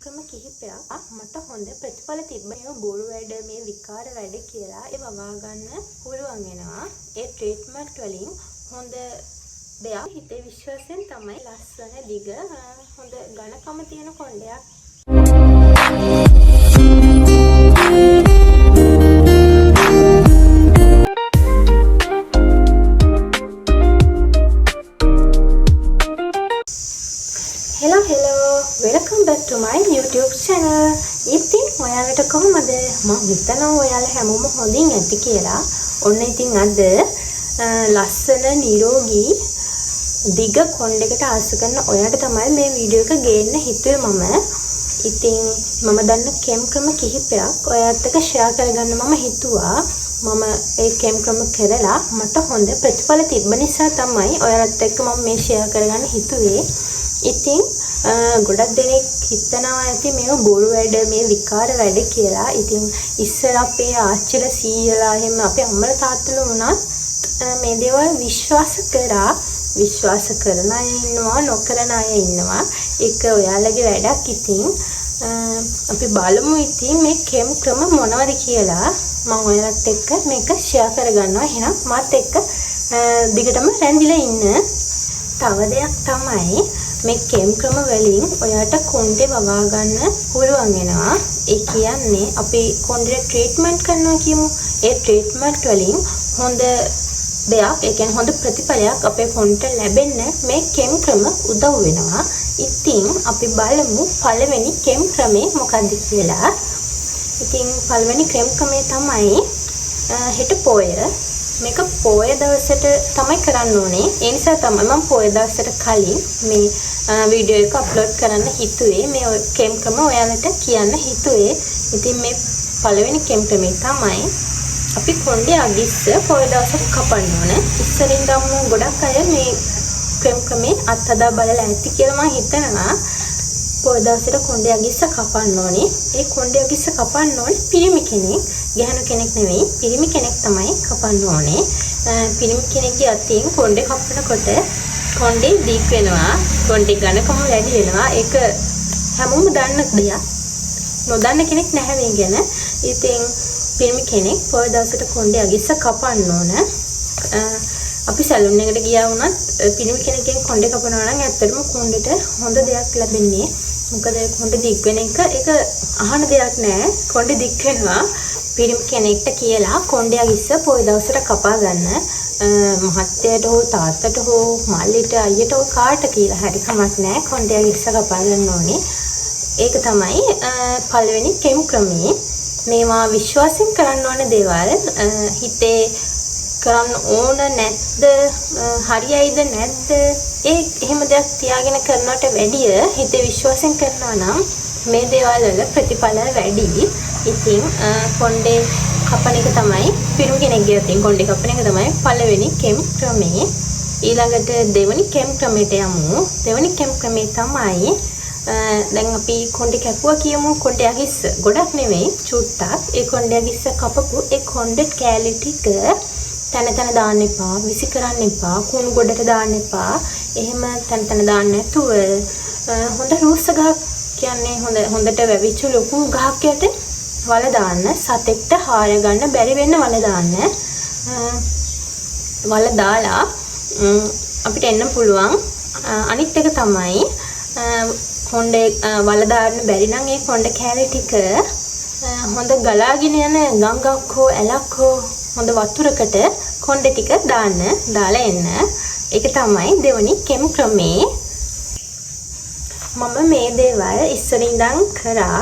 ක්‍රම කිහිපයක් මට හොඳ ප්‍රතිඵල තිබ්බේ බොරු වැඩ මේ විකාර වැඩ කියලා ඒ වවා ගන්න පුළුවන් වෙනවා. ඒ ට්‍රීට්මන්ට් වලින් හොඳ දෙයක් හිතේ විශ්වාසයෙන් තමයි ලස්සන දිග හොඳ ඝනකම තියෙන කොණ්ඩයක්. Hello, welcome back to my YouTube channel. ඉතින් ඔයාලට කොහොමද? මම හිතනවා ඔයාලා හැමෝම හොඳින් ඇති කියලා. ඔන්න ඉතින් අද ලස්සන නිරෝගී දිග කොණ්ඩයකට ආස කරන ඔයාලට තමයි මේ වීඩියෝ එක ගේන්න හිතුවේ මම. ඉතින් මම දන්න කෙම් ක්‍රම කිහිපයක් ඔයාලත් එක්ක ෂෙයා කරගන්න මම හිතුවා. මම ඒ කෙම් ක්‍රම කරලා මට හොඳ ප්‍රතිඵල තිබ්බ නිසා තමයි ඔයාලත් එක්ක මම මේ ෂෙයා කරගන්න හිතුවේ. ඉතින් ගොඩක් දෙනෙක් හිතනවා ඇති මේව බොරු වැඩ මේ විකාර වැඩ කියලා. ඉතින් ඉස්සර අපේ ආච්චිලා සීයලා එහෙම අපේ අම්මලා තාත්තලා වුණත් මේ දේවල් විශ්වාස කරන අය ඉන්නවා, නොකරන අය ඉන්නවා. ඒක ඔයාලගේ වැඩක්. ඉතින් අපි බලමු ඉතින් මේ කෙම් ක්‍රම මොනවද කියලා. මම ඔයාලත් එක්ක මේක ෂෙයා කරගන්නවා. එහෙනම් මාත් එක්ක දිගටම රැඳිලා ඉන්න. තව දෙයක් තමයි මේ කෙම් ක්‍රම වලින් ඔයාට කොණ්ඩේ වවා ගන්න පුළුවන් වෙනවා. ඒ කියන්නේ අපි කොණ්ඩේ ට්‍රීට්මන්ට් කරනවා කියමු. ඒ ට්‍රීට්මන්ට් වලින් හොඳ දෙයක්, ඒ කියන්නේ හොඳ ප්‍රතිඵලයක් අපේ කොණ්ඩේට ලැබෙන්න මේ කෙම් ක්‍රම උදව් වෙනවා. ඉතින් අපි බලමු පළවෙනි කෙම් ක්‍රමේ මොකක්ද කියලා. ඉතින් පළවෙනි කෙම් ක්‍රමේ තමයි හෙට පොය. මේක පොය දවසට තමයි කරන්න ඕනේ. ඒ නිසා තමයි මම පොය දවසට කලින් මේ වීඩියෝ එක අප්ලෝඩ් කරන්න හිතුවේ. මේ කෙම් ක්‍රම ඔයාලට කියන්න හිතුවේ. ඉතින් මේ පළවෙනි කෙම් ක්‍රමේ තමයි අපි කොණ්ඩේ අගිස්ස පොය දවසට කපන්න ඕන. ඉස්සරින්දම ගොඩක් අය මේ කෙම් ක්‍රමේ අත්හදා බලලා ඇති කියලා මම හිතනවා. පොය දවසට කොණ්ඩේ අගිස්ස කපන්න ඕනේ. ඒ කොණ්ඩේ අගිස්ස කපන්න ඕනේ පිරිමි කෙනෙක්. ගැහණු කෙනෙක් නෙවෙයි, පිරිමි කෙනෙක් තමයි කපන්න ඕනේ. පිරිමි කෙනෙක්ගේ අතින් කොණ්ඩේ කපනකොට කොණ්ඩේ දීක් වෙනවා, කොණ්ඩේ ඝනකම වැඩි වෙනවා. ඒක හැමෝම දන්න දෙයක්. නොදන්න කෙනෙක් නැහැ මේ ගැන. ඉතින් පිරිමි කෙනෙක් පොය දවසට කොණ්ඩේ අගිස්ස කපන්න ඕන. අපි සැලුන් එකට ගියා වුණත් පිරිමි කෙනෙක්ගෙන් කොණ්ඩේ කපනවා නම් ඇත්තටම කොණ්ඩේට හොඳ දෙයක් ලැබෙන්නේ. මොකද කොණ්ඩේ දික් වෙන එක ඒක අහන දෙයක් නෑ. කොණ්ඩේ දික් වෙනවා. පිරිමි කෙනෙක්ට කියලා කොණ්ඩේ අගිස්ස පොය දවසට කපා ගන්න. මහත්තයාට හෝ තාත්තට හෝ මල්ලිට අයියට හෝ කාට කියලා හරි කමක් නැහැ. කොණ්ඩේ අගිස්ස කපා ගන්න ඕනේ. ඒක තමයි පළවෙනි කෙම් ක්‍රමේ. මේවා විශ්වාසයෙන් කරන්න ඕන දේවල්. හිතේ කරන්න ඕන නැද්ද? හරියයිද නැද්ද? එහෙම දෙයක් තියාගෙන කරනවට වැඩිය හිතේ විශ්වාසයෙන් කරනවා නම් මේ දේවල් වල ප්‍රතිඵල වැඩි. ඉතින් කොණ්ඩේ කපන එක තමයි පිරිමි කෙනෙක්ගේ අතින් කොණ්ඩේ කපන එක තමයි පළවෙනි කෙම් ක්‍රමේ. ඊළඟට දෙවෙනි කෙම් ක්‍රමයට යමු. දෙවෙනි කෙම් ක්‍රමේ තමයි දැන් අපි කොණ්ඩේ කැපුවා කියමු. කොණ්ඩේ අගිස්ස ගොඩක් නෙවෙයි, චුට්ටක්. ඒ කොණ්ඩේ අගිස්ස කපපු ඒ කොණ්ඩේ කෑලි ටික තන දාන්න එපා, විසි කරන්න එපා, කුණු ගොඩට දාන්න එපා. එහෙම තන දාන්න නැතුව හොඳ රූස්ස ගහක් කියන්නේ හොඳට වැවිච්ච ලොකු ගහක් යට වල දාන්න. සතෙක්ට හාර ගන්න බැරි වෙන්න වල දාන්න. වල දාලා අපිට එන්න පුළුවන්. අනිත් එක තමයි කොණ්ඩේ වල දාන්න බැරි නම් ඒ කොණ්ඩ කෑලි ටික හොඳ ගලාගෙන යන ගංගාවක් හෝ ඇලක් හෝ හොඳ වතුරකට කොණ්ඩේ ටික දාලා එන්න. ඒක තමයි දෙවෙනි කෙම් ක්‍රමේ. මම මේ දේවල් ඉස්සරින්දන් කරා.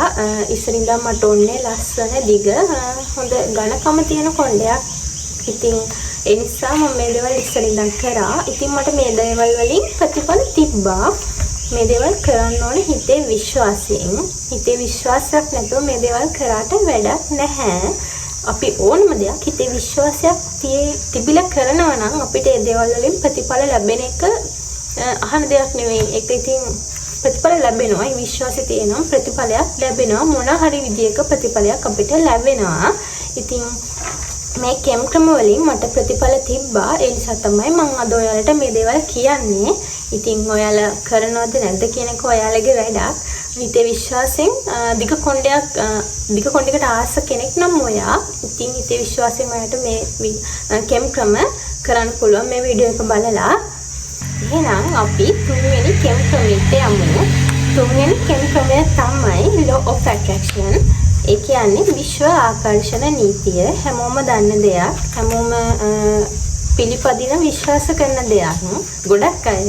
ඉස්සරින්දන් මට ඕනේ ලස්සන දිග හොඳ ඝනකම තියෙන කොණ්ඩයක්. ඉතින් ඒ නිසා මම මේ දේවල් ඉස්සරින්දන් කරා. ඉතින් මට මේ දේවල් වලින් ප්‍රතිඵල තිබ්බා. මේ දේවල් කරන්න ඕනේ හිතේ විශ්වාසයෙන්. හිතේ විශ්වාසයක් නැතුව මේ දේවල් කරාට වැඩක් නැහැ. අපි ඕනම දෙයක් හිතේ විශ්වාසයක් තිබිලා කරනවා නම් අපිට ඒ දේවල් වලින් ප්‍රතිඵල ලැබෙන එක අහන දෙයක් නෙවෙයි. ඒක ඉතින් ප්‍රතිඵල ලැබෙනවා. ඒ විශ්වාසය තියෙනවා ප්‍රතිඵලයක් ලැබෙනවා. මොන හරි විදියක ප්‍රතිඵලයක් අපිට ලැබෙනවා. ඉතින් මේ කෙම් ක්‍රම වලින් මට ප්‍රතිඵල තිබ්බා. ඒ නිසා තමයි මම අද ඔයාලට මේ දේවල් කියන්නේ. ඉතින් ඔයාලා කරනවද නැද්ද කියන එක ඔයාලගේ වැඩක්. හිතේ විශ්වාසයෙන් දිග කොණ්ඩයකට ආස කෙනෙක් නම් ඔයා ඉතින් හිතේ විශ්වාසයෙන් ඔයාලට මේ කෙම් ක්‍රම කරන්න පුළුවන් මේ වීඩියෝ එක බලලා. එහෙනම් අපි තුන්වෙනි කෙම් ක්‍රමයට යමු. තුන්වෙනි කෙම් ක්‍රමය තමයි law of attraction. ඒ කියන්නේ විශ්ව ආකර්ෂණ නීතිය. හැමෝම දන්න දෙයක්. හැමෝම පිළිපදින විශ්වාස කරන දෙයක්. ගොඩක් අය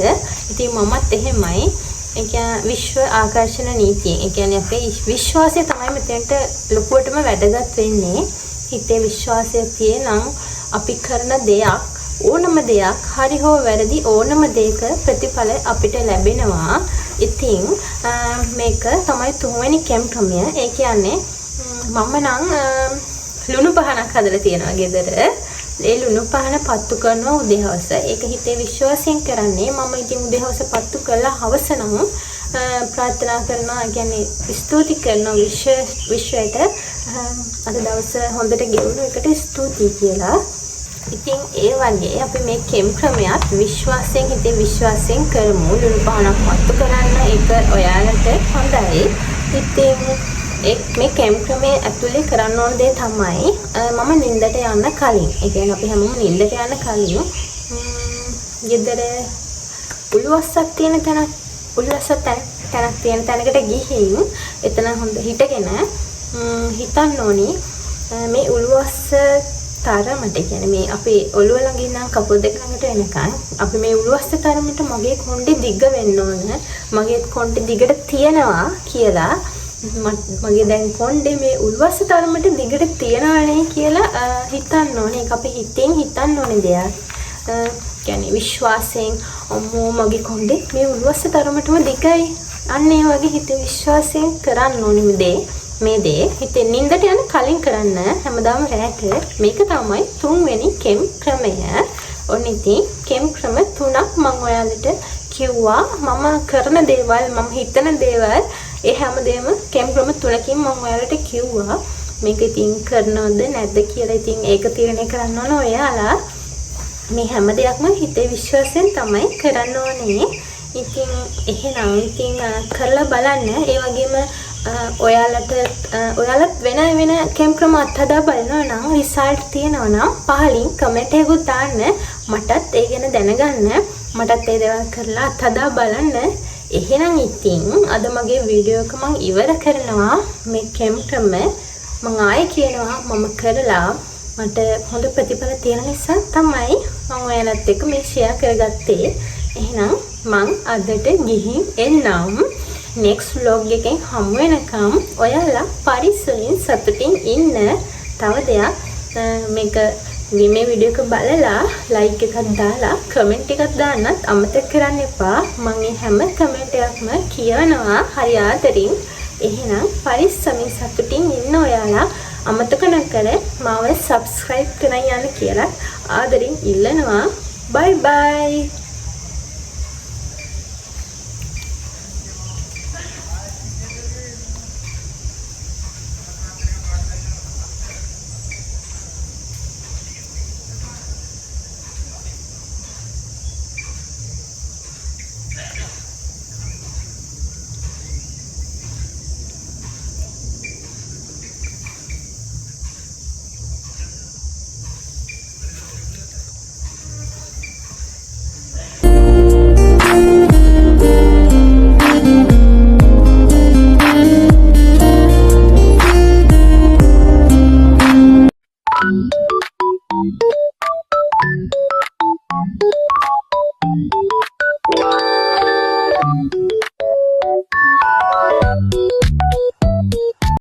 ඉතින් මමත් එහෙමයි. ඒ කියන්නේ විශ්ව ආකර්ෂණ නීතිය. ඒ කියන්නේ අපේ විශ්වාසය තමයි මෙතෙන්ට ලොකුවටම වැදගත් වෙන්නේ. හිතේ විශ්වාසය තියෙනම් අපි කරන දෙයක් ඕනම දෙයක් හරි හෝ වැරදි ඕනම දෙයක ප්‍රතිඵල අපිට ලැබෙනවා. ඉතින් මේක තමයි තුන්වෙනි කෙම් ක්‍රමය. ඒ කියන්නේ මම නම් ලුණු පහනක් හදලා තියෙනවා ගෙදර. ඒ ලුණු පහන පත්තු කරනවා උදේවස. ඒක හිතේ විශ්වාසයෙන් කරන්නේ. මම ඉතින් උදේවස පත්තු කළා හවස නම් ප්‍රාර්ථනා කරනවා. කියන්නේ ස්තුති කරනවා විශ්වයට අද දවස හොඳට ගෙවුණු එකට ස්තුතියි කියලා. ඉතින් ඒ වගේ අපි මේ කෙම් ක්‍රමයක් විශ්වාසයෙන් හිතේ විශ්වාසයෙන් කරමු. ලුණු පහනක් පත්තු කරන්න ඒක ඔයාලට හොඳයි. ඉතින් මේ කෙම් ක්‍රමයේ ඇතුලේ කරන්න ඕන දේ තමයි මම නිින්දට යන්න කලින්. ඒ කියන්නේ අපි හැමෝම නිින්දට යන්න කලින් ගෙදර උල්වස්සක් තියෙන තැනකට ගිහින් එතන හොඳ හිටගෙන හිතන්න ඕනි මේ උල්වස්ස තරමට කියන්නේ මේ අපේ ඔළුව ළඟ ඉඳන් කකුල් දෙක ළඟට එනකන් අපි මේ උළුවස්ස තරමට මගේ කොණ්ඩේ දිග වෙන්න ඕන. මගේ කොණ්ඩේ දිගට තියනවා කියලා මගේ දැන් කොණ්ඩේ මේ උළුවස්ස තරමට දිගට තියනවනේ කියලා හිතන්න ඕනේ. ඒක අපේ හිතෙන් හිතන්න ඕනේ දෙයක්. කියන්නේ විශ්වාසයෙන් අම්මෝ මගේ කොණ්ඩේ මේ උළුවස්ස තරමටම දිගයි. අන්න ඒ වගේ හිතේ විශ්වාසයෙන් කරන්න ඕනේ මේ දේ හිතේ නිින්දට යන කලින් කරන්න හැමදාම රැට. මේක තමයි තුන්වෙනි කෙම් ක්‍රමය. ඔන්න ඉතින් කෙම් ක්‍රම තුනක් මම ඔයාලට කිව්වා. මම කරන දේවල් මම හිතන දේවල් ඒ හැමදේම කෙම් ක්‍රම තුනකින් මම ඔයාලට කිව්වා. මේක ඉතින් කරනවද නැද්ද කියලා ඉතින් ඒක තීරණය කරන්න ඕන ඔයාලා. මේ හැම දෙයක්ම හිතේ විශ්වාසයෙන් තමයි කරන්න ඕනේ. ඉතින් එහෙනම් ඉතින් කරලා බලන්න. ඒ වගේම ඔයාලත් වෙන කෙම් ක්‍රම අත්හදා බලනවා නම් රිසල්ට් තියෙනවා නම් පහලින් කමෙන්ට් එකකුත් දාන්න. මටත් ඒ ගැන දැනගන්න. මටත් ඒ දේවල් කරලා අත්හදා බලන්න. එහෙනම් ඉතින් අද මගේ වීඩියෝ එක මම ඉවර කරනවා. මේ කෙම් ක්‍රම මම ආයෙ කියනවා මම කරලා මට හොඳ ප්‍රතිඵල තියෙන නිසා තමයි මම ඔයාලත් එක්ක මේ ෂෙයා කරගත්තේ. එහෙනම් මම අදට ගිහින් එන්නම්. next vlog එකෙන් හමු වෙනකම් ඔයාලා පරිස්සමින් සතුටින් ඉන්න. තව දෙයක් මේක මේ වීඩියෝ එක බලලා like එකක් දාලා comment එකක් දාන්නත් අමතක කරන්න එපා. මම මේ හැම comment එකක්ම කියවනවා හරි ආදරින්. එහෙනම් පරිස්සමින් සතුටින් ඉන්න ඔයාලා අමතක නොකර මාව subscribe කරන්න යන්න කියලා ආදරින් ඉල්ලනවා. bye bye.